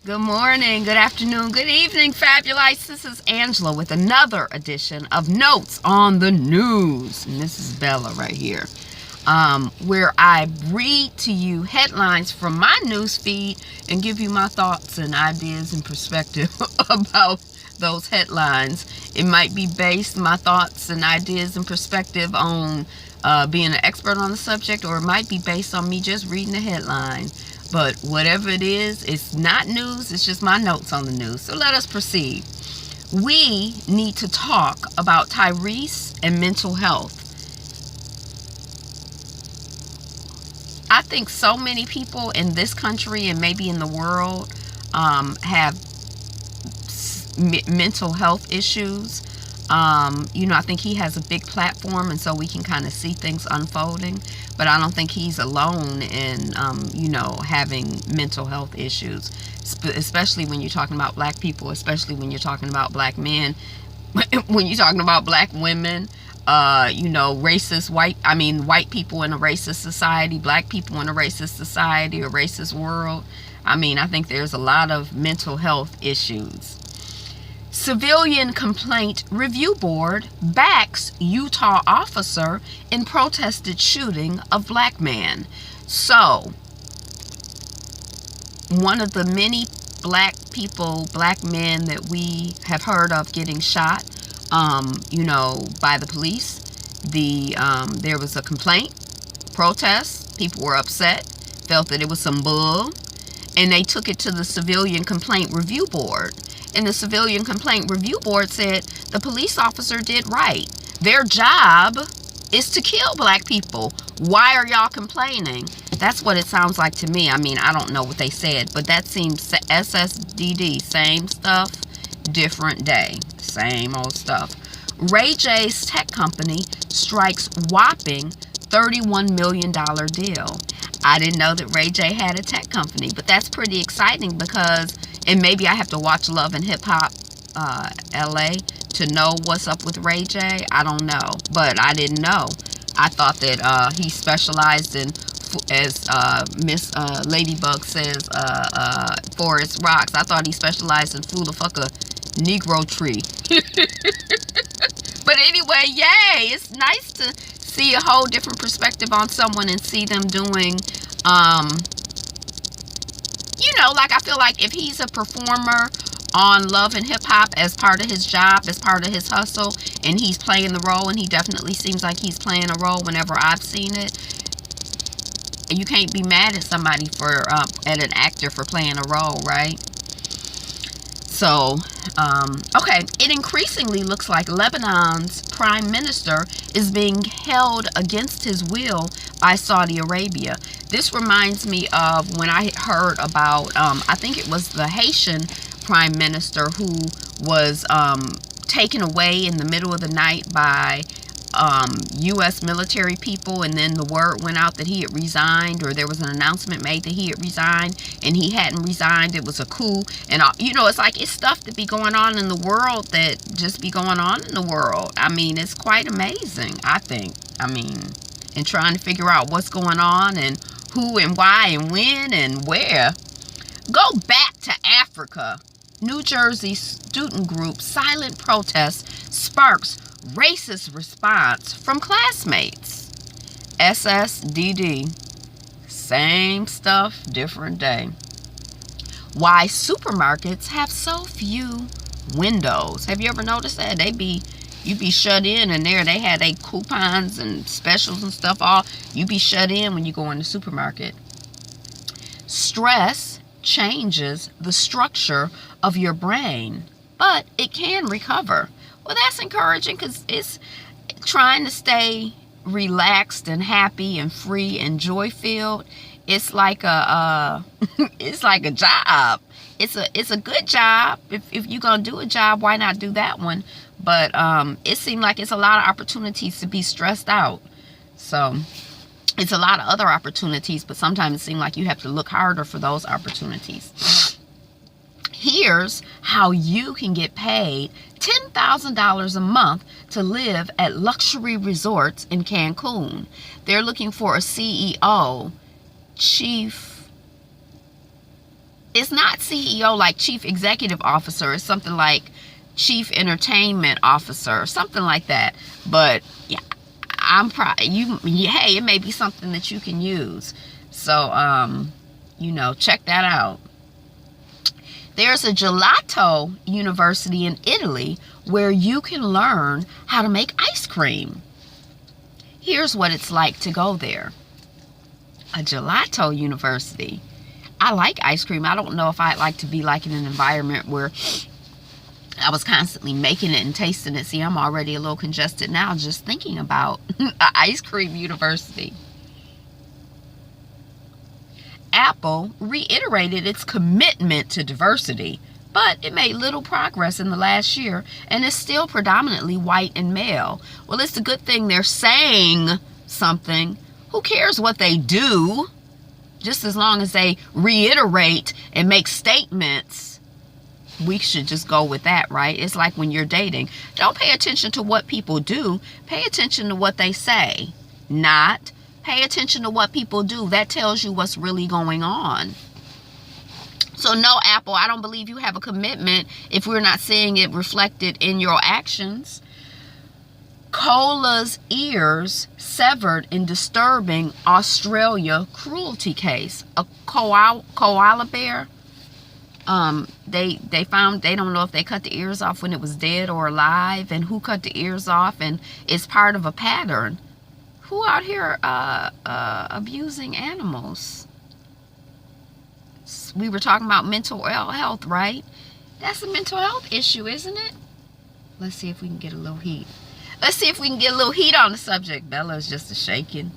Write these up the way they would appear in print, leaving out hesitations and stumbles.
Good morning, good afternoon, good evening, fabulous. This is Angela with another edition of Notes on the News. And this is Bella right here, where I read to you headlines from my news feed and give you my thoughts and ideas and perspective about those headlines. It might be based, my thoughts and ideas and perspective, on being an expert on the subject, or it might be based on me just reading the headline. But whatever it is, it's not news, it's just my notes on the news. So let us proceed. We need to talk about Tyrese and mental health. I think so many people in this country and maybe in the world have mental health issues. I think he has a big platform, and so we can kind of see things unfolding. But I don't think he's alone in, having mental health issues, especially when you're talking about black people, especially when you're talking about black men, when you're talking about black women, white people in a racist society, black people in a racist society, a racist world. I think there's a lot of mental health issues. Civilian Complaint Review Board backs Utah officer in protested shooting of black man. So, one of the many black men that we have heard of getting shot, by the police. There was a complaint, protest, people were upset, felt that it was some bull, and they took it to the Civilian Complaint Review Board. And the Civilian Complaint Review Board said the police officer did right. Their job is to kill black people. Why are y'all complaining? That's what it sounds like to me. I don't know what they said, but that seems SSDD. Same stuff, different day. Same old stuff. Ray J's tech company strikes whopping $31 million deal. I didn't know that Ray J had a tech company, but that's pretty exciting because, and maybe I have to watch Love and Hip Hop LA to know what's up with Ray J. I don't know, but I didn't know. I thought that he specialized in, as Miss Ladybug says, Forest Rocks. I thought he specialized in fool the fuck a Negro tree. But anyway, yay! It's nice to see a whole different perspective on someone and see them doing, I feel like if he's a performer on Love and Hip Hop as part of his job, as part of his hustle, and he's playing the role, and he definitely seems like he's playing a role whenever I've seen it. You can't be mad at somebody at an actor for playing a role, right? So, okay, it increasingly looks like Lebanon's prime minister is being held against his will by Saudi Arabia. This reminds me of when I heard about, I think it was the Haitian prime minister who was taken away in the middle of the night by U.S. military people, and then the word went out that he had resigned, or there was an announcement made that he had resigned, and he hadn't resigned. It was a coup, and it's like, it's stuff that be going on in the world that just be going on in the world. It's quite amazing, I think. And trying to figure out what's going on and who and why and when and where. Go back to Africa. New Jersey student group silent protest sparks racist response from classmates. SSDD. Same stuff, different day. Why supermarkets have so few windows. Have you ever noticed that? You be shut in, and they had their coupons and specials and stuff all. You be shut in when you go in the supermarket. Stress changes the structure of your brain, but it can recover. Well, that's encouraging, because it's trying to stay relaxed and happy and free and joy-filled. It's like a it's like a job. It's a good job. If you're gonna do a job, why not do that one? But it seemed like it's a lot of opportunities to be stressed out. So it's a lot of other opportunities, but sometimes it seems like you have to look harder for those opportunities. Here's how you can get paid $10,000 a month to live at luxury resorts in Cancun. They're looking for a CEO, chief It's not CEO like chief executive officer. It's something like chief entertainment officer, something like that. But yeah, hey, it may be something that you can use. So, check that out. There's a gelato university in Italy where you can learn how to make ice cream. Here's what it's like to go there. A gelato university. I like ice cream. I don't know if I'd like to be like in an environment where I was constantly making it and tasting it. See, I'm already a little congested now just thinking about an ice cream university. Apple reiterated its commitment to diversity, but it made little progress in the last year and is still predominantly white and male. Well, it's a good thing they're saying something. Who cares what they do? Just as long as they reiterate and make statements, we should just go with that, right? It's like when you're dating. Don't pay attention to what people do. Pay attention to what they say. Not pay attention to what people do. That tells you what's really going on. So no, Apple, I don't believe you have a commitment if we're not seeing it reflected in your actions. Cola's ears severed in disturbing Australia cruelty case. A koala bear. They found, they don't know if they cut the ears off when it was dead or alive, and who cut the ears off, and it's part of a pattern. Who out here abusing animals? We were talking about mental health, right? That's a mental health issue, isn't it? Let's see if we can get a little heat. Let's see if we can get a little heat on the subject. Bella's just a shaking.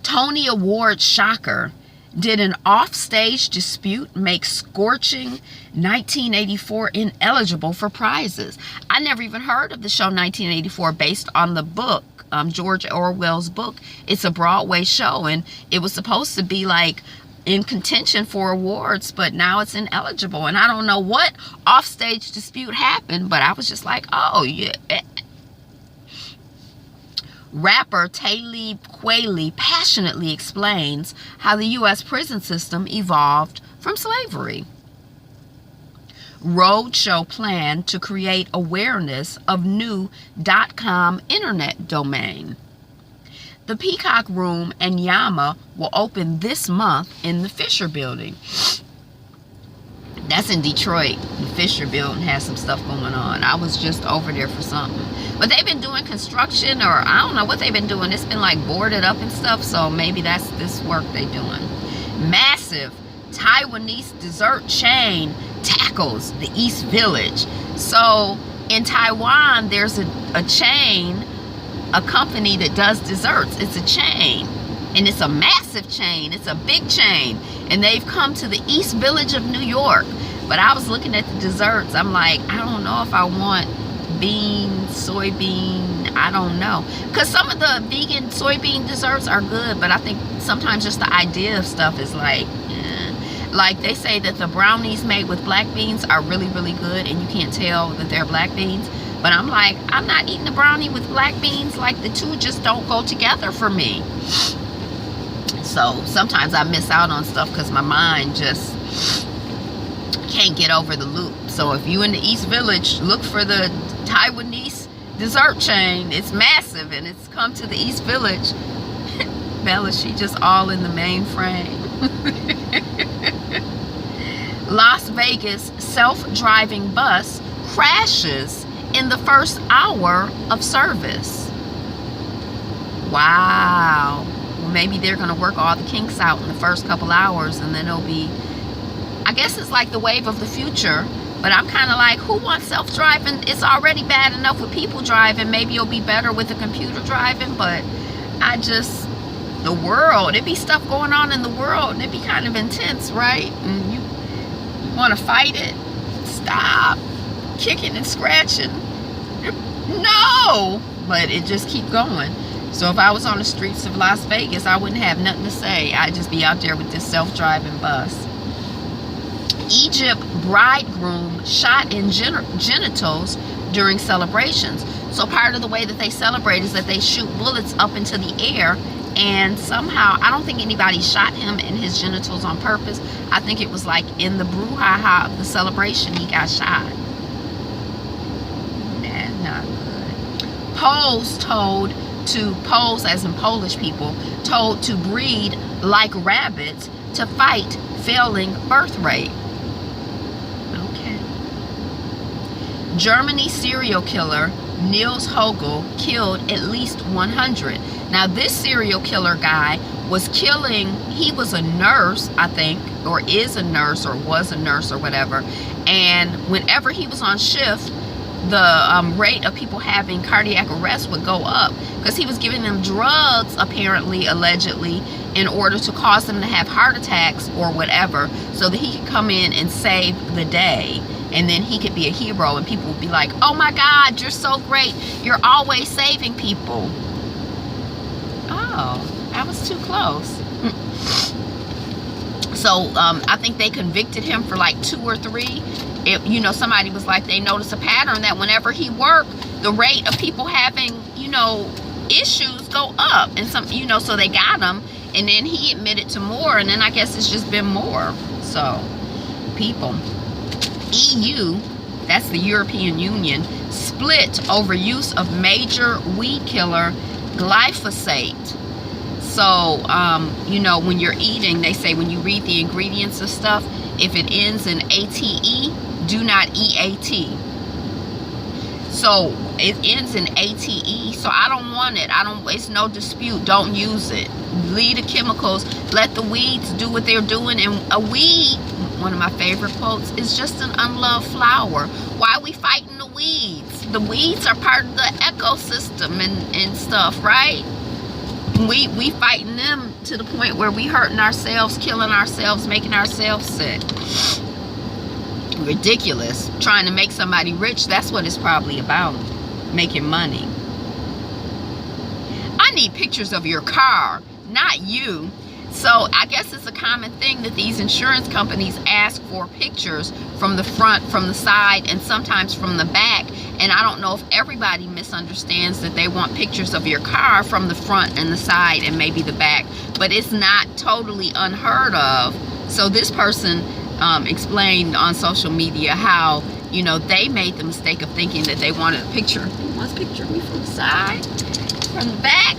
Tony Award shocker. Did an offstage dispute make scorching 1984 ineligible for prizes? I never even heard of the show 1984 based on the book, George Orwell's book. It's a Broadway show, and it was supposed to be like in contention for awards, but now it's ineligible. And I don't know what offstage dispute happened, but I was just like, oh yeah. Rapper Talib Kweli passionately explains how the U.S. prison system evolved from slavery. Roadshow plan to create awareness of new .com internet domain. The Peacock Room and Yama will open this month in the Fisher Building. That's in Detroit. The Fisher Building has some stuff going on. I was just over there for something. But they've been doing construction, or I don't know what they've been doing. It's been like boarded up and stuff, so maybe that's this work they're doing. Massive Taiwanese dessert chain tackles the East Village. So in Taiwan, there's a chain, a company that does desserts. It's a chain, and it's a massive chain. It's a big chain, and they've come to the East Village of New York. But I was looking at the desserts. I'm like, I don't know if I want bean, soybean, I don't know. Because some of the vegan soybean desserts are good, but I think sometimes just the idea of stuff is like, Like they say that the brownies made with black beans are really, really good, and you can't tell that they're black beans. But I'm like, I'm not eating a brownie with black beans. Like, the two just don't go together for me. So sometimes I miss out on stuff because my mind just can't get over the loop. So if you in the East Village, look for the Taiwanese dessert chain. It's massive, and it's come to the East Village. Bella, she just all in the mainframe. Las Vegas self-driving bus crashes in the first hour of service. Wow. Well, maybe they're going to work all the kinks out in the first couple hours, and then it'll be, I guess it's like the wave of the future. But I'm kind of like, who wants self-driving? It's already bad enough with people driving. Maybe it'll be better with the computer driving. But I just, the world, it'd be stuff going on in the world, and it'd be kind of intense, right? And you want to fight it? Stop kicking and scratching. No! But it just keep going. So if I was on the streets of Las Vegas, I wouldn't have nothing to say. I'd just be out there with this self-driving bus. Egypt bridegroom shot in genitals during celebrations. So part of the way that they celebrate is that they shoot bullets up into the air And somehow, I don't think anybody shot him in his genitals on purpose. I think it was like in the brouhaha of the celebration, he got shot. That's not good. Poles, as in Polish people, told to breed like rabbits to fight failing birth rate. Okay. Germany serial killer Niels Hogel killed at least 100. Now this serial killer guy was killing, he was a nurse, I think, or is a nurse, or was a nurse, or whatever. And whenever he was on shift, the rate of people having cardiac arrest would go up, because he was giving them drugs, apparently, allegedly, in order to cause them to have heart attacks or whatever, so that he could come in and save the day. And then he could be a hero, and people would be like, oh my God, you're so great. You're always saving people. Oh, that was too close. So I think they convicted him for like 2 or 3. You know, somebody was like, they noticed a pattern that whenever he worked, the rate of people having, you know, issues go up. And some, you know, so they got him. And then he admitted to more. And then I guess it's just been more. So, people. EU, that's the European Union, split over use of major weed killer glyphosate. So, you know, when you're eating, they say when you read the ingredients of stuff, if it ends in ATE, do not EAT. So it ends in ATE, so I don't want it. It's no dispute. Don't use it. Leave the chemicals. Let the weeds do what they're doing. And a weed, one of my favorite quotes, is just an unloved flower. Why are we fighting the weeds? The weeds are part of the ecosystem and stuff, right? We fighting them to the point where we hurting ourselves, killing ourselves, making ourselves sick. Ridiculous. Trying to make somebody rich, that's what it's probably about. Making money. I need pictures of your car, not you. So I guess it's a common thing that these insurance companies ask for pictures from the front, from the side, and sometimes from the back. And I don't know if everybody misunderstands that they want pictures of your car from the front and the side and maybe the back. But it's not totally unheard of. So this person explained on social media how, you know, they made the mistake of thinking that they wanted a picture. You want a picture of me from the side, from the back?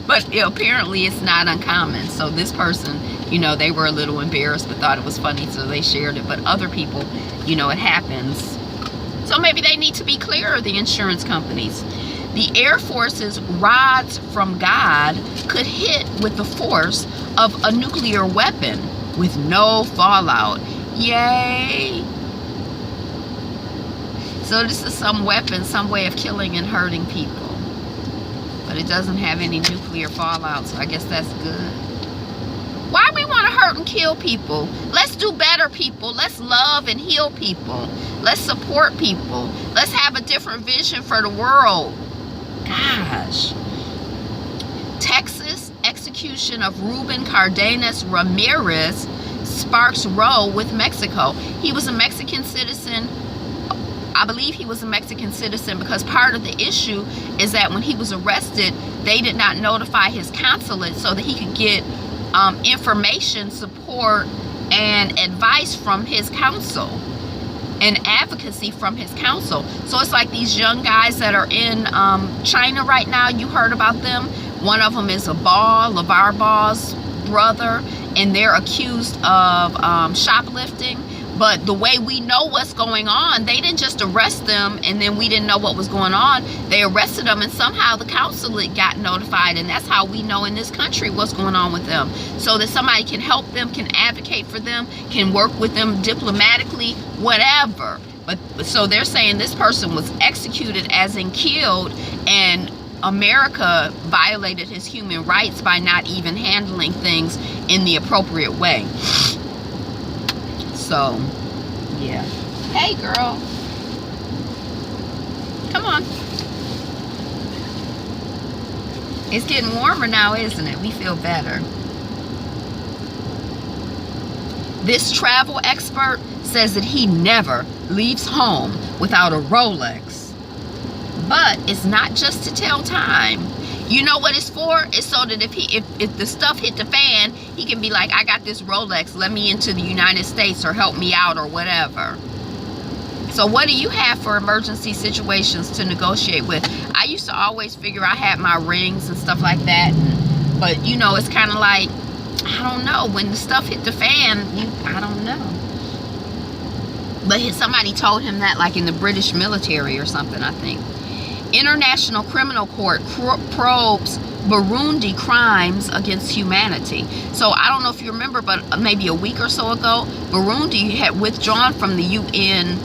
But apparently it's not uncommon. So this person, you know, they were a little embarrassed but thought it was funny, so they shared it. But other people, you know, it happens. So maybe they need to be clearer, the insurance companies. The Air Force's rods from God could hit with the force of a nuclear weapon with no fallout. Yay! So this is some weapon, some way of killing and hurting people. But it doesn't have any nuclear fallout, so I guess that's good. Why we want to hurt and kill people? Let's do better, people. Let's love and heal people. Let's support people. Let's have a different vision for the world. Gosh. Texas execution of Ruben Cardenas Ramirez sparks row with Mexico. He was a Mexican citizen. I believe he was a Mexican citizen because part of the issue is that when he was arrested, they did not notify his consulate so that he could get information, support, and advice from his counsel, and advocacy from his counsel. So it's like these young guys that are in China right now. You heard about them. One of them is LeVar Ball's brother, and they're accused of shoplifting. But the way we know what's going on, they didn't just arrest them and then we didn't know what was going on. They arrested them and somehow the consulate got notified, and that's how we know in this country what's going on with them. So that somebody can help them, can advocate for them, can work with them diplomatically, whatever. But so they're saying this person was executed, as in killed, and America violated his human rights by not even handling things in the appropriate way. So, yeah. Hey, girl. Come on. It's getting warmer now, isn't it? We feel better. This travel expert says that he never leaves home without a Rolex. But it's not just to tell time. You know what it's for? It's so that if the stuff hit the fan, he can be like, I got this Rolex, let me into the United States or help me out or whatever. So what do you have for emergency situations to negotiate with? I used to always figure I had my rings and stuff like that. But, you know, it's kind of like, I don't know. When the stuff hit the fan, I don't know. But somebody told him that, like in the British military or something, I think. International Criminal Court probes Burundi crimes against humanity. So I don't know if you remember, but maybe a week or so ago, Burundi had withdrawn from the UN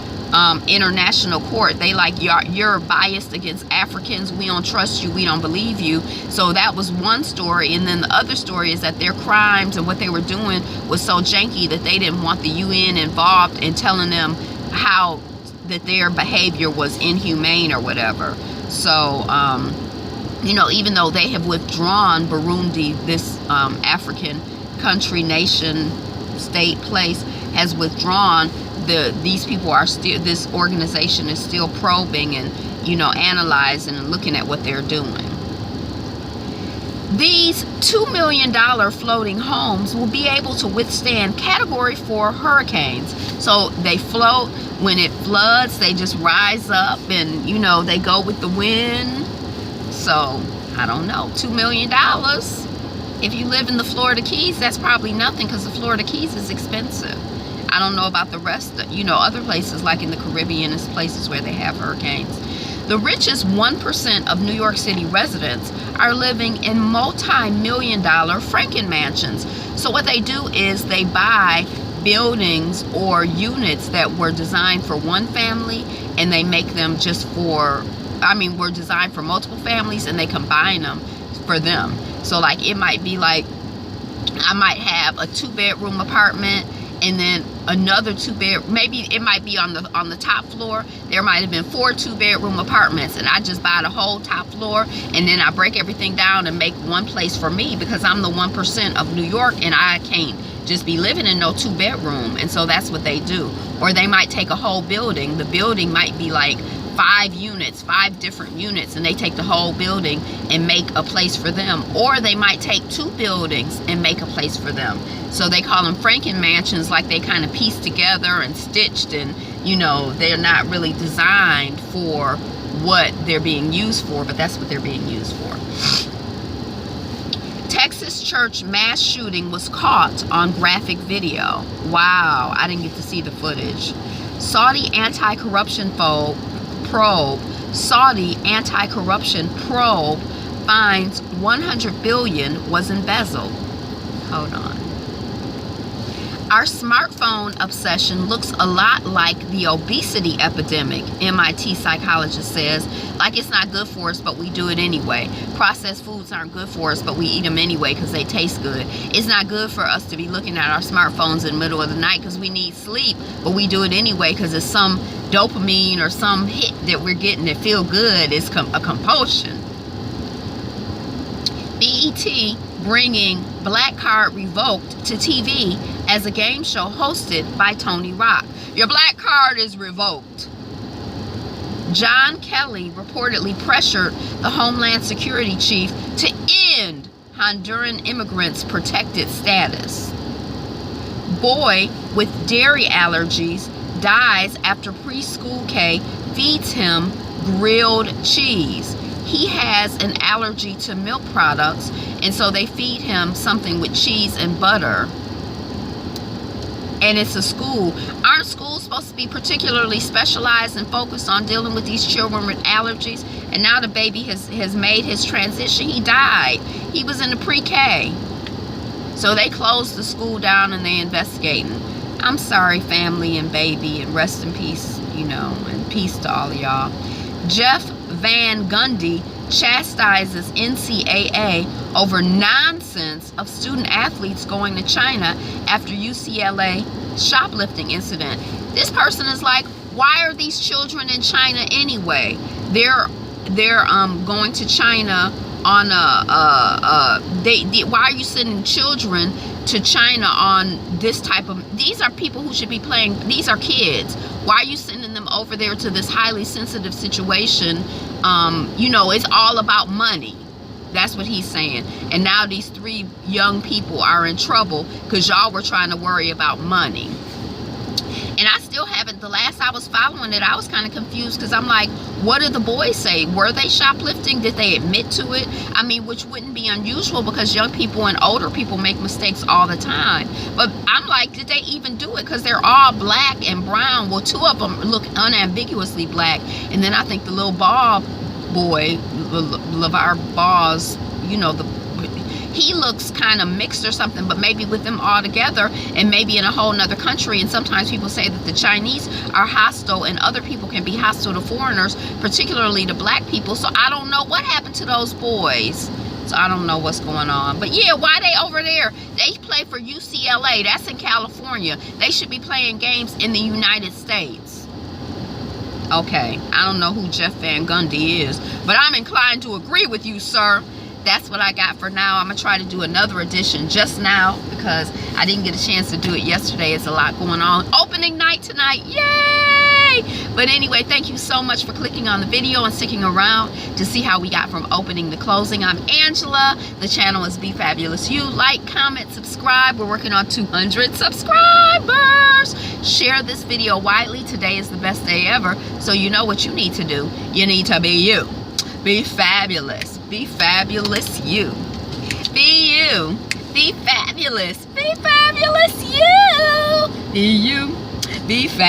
International Court. They like, you're biased against Africans. We don't trust you. We don't believe you. So that was one story. And then the other story is that their crimes and what they were doing was so janky that they didn't want the UN involved in telling them how that their behavior was inhumane or whatever. So, you know, even though they have withdrawn Burundi, this African country, nation, state, place, has withdrawn, these people are still, this organization is still probing and, you know, analyzing and looking at what they're doing. These $2 million floating homes will be able to withstand Category 4 hurricanes. So they float. When it floods, they just rise up and, you know, they go with the wind. So, I don't know, $2 million. If you live in the Florida Keys, that's probably nothing because the Florida Keys is expensive. I don't know about the rest, you know, other places like in the Caribbean and places where they have hurricanes. The richest 1% of New York City residents are living in multi-million-dollar Franken mansions. So what they do is they buy buildings or units that were designed for one family and they make them just for, were designed for multiple families and they combine them for them. So like it might be like, I might have a 2-bedroom apartment and then another 2-bed, maybe it might be on the top floor. There might have been 4 2-bedroom apartments and I just buy the whole top floor and then I break everything down and make one place for me because I'm the 1% of New York and I can't just be living in no 2-bedroom. And so that's what they do. Or they might take a whole building. The building might be like 5 units, 5 different units, and they take the whole building and make a place for them. Or they might take 2 buildings and make a place for them. So they call them Franken mansions, like they kind of pieced together and stitched, and you know, they're not really designed for what they're being used for, but that's what they're being used for. Texas church mass shooting was caught on graphic video. Wow, I didn't get to see the footage. Saudi anti-corruption probe finds 100 billion was embezzled. Hold on. Our smartphone obsession looks a lot like the obesity epidemic, MIT psychologist says. Like it's not good for us, but we do it anyway. Processed foods aren't good for us, but we eat them anyway because they taste good. It's not good for us to be looking at our smartphones in the middle of the night because we need sleep, but we do it anyway because it's some dopamine or some hit that we're getting that feel good. It's a compulsion. BET bringing Black Card Revoked to TV as a game show hosted by Tony Rock. Your black card is revoked. John Kelly reportedly pressured the Homeland Security chief to end Honduran immigrants' protected status. Boy with dairy allergies dies after preschool K feeds him grilled cheese. He has an allergy to milk products, and so they feed him something with cheese and butter. And it's a school. Aren't schools supposed to be particularly specialized and focused on dealing with these children with allergies? And now the baby has made his transition. He died. He was in the pre-K. So they closed the school down and they investigating. I'm sorry, family and baby, and rest in peace, you know, and peace to all of y'all. Jeff Van Gundy chastises NCAA over nonsense of student athletes going to China after UCLA shoplifting incident. This person is like, why are these children in China anyway? They're going to China on why are you sending children to China on this type of, these are people who should be playing, these are kids. Why are you sending them over there to this highly sensitive situation? You know, it's all about money. That's what he's saying. And now these 3 young people are in trouble because y'all were trying to worry about money. And I still haven't, the last I was following it, I was kind of confused because I'm like, what did the boys say? Were they shoplifting? Did they admit to it? I mean, which wouldn't be unusual because young people and older people make mistakes all the time. But I'm like, did they even do it? Because they're all black and brown. Well, 2 of them look unambiguously black. And then I think the little Bob boy, LeVar Ball's, you know, he looks kind of mixed or something, but maybe with them all together and maybe in a whole nother country. And sometimes people say that the Chinese are hostile and other people can be hostile to foreigners, particularly to black people. So I don't know what happened to those boys. So I don't know what's going on. But yeah, why they over there? They play for UCLA. That's in California. They should be playing games in the United States. Okay, I don't know who Jeff Van Gundy is, but I'm inclined to agree with you, sir. That's what I got for now. I'm going to try to do another edition just now because I didn't get a chance to do it yesterday. It's a lot going on. Opening night tonight. Yay! But anyway, thank you so much for clicking on the video and sticking around to see how we got from opening to closing. I'm Angela. The channel is Be Fabulous You. Like, comment, subscribe. We're working on 200 subscribers. Share this video widely. Today is the best day ever. So you know what you need to do. You need to be you. Be fabulous. Be fabulous you. Be you. Be fabulous. Be fabulous you. Be you. Be fabulous.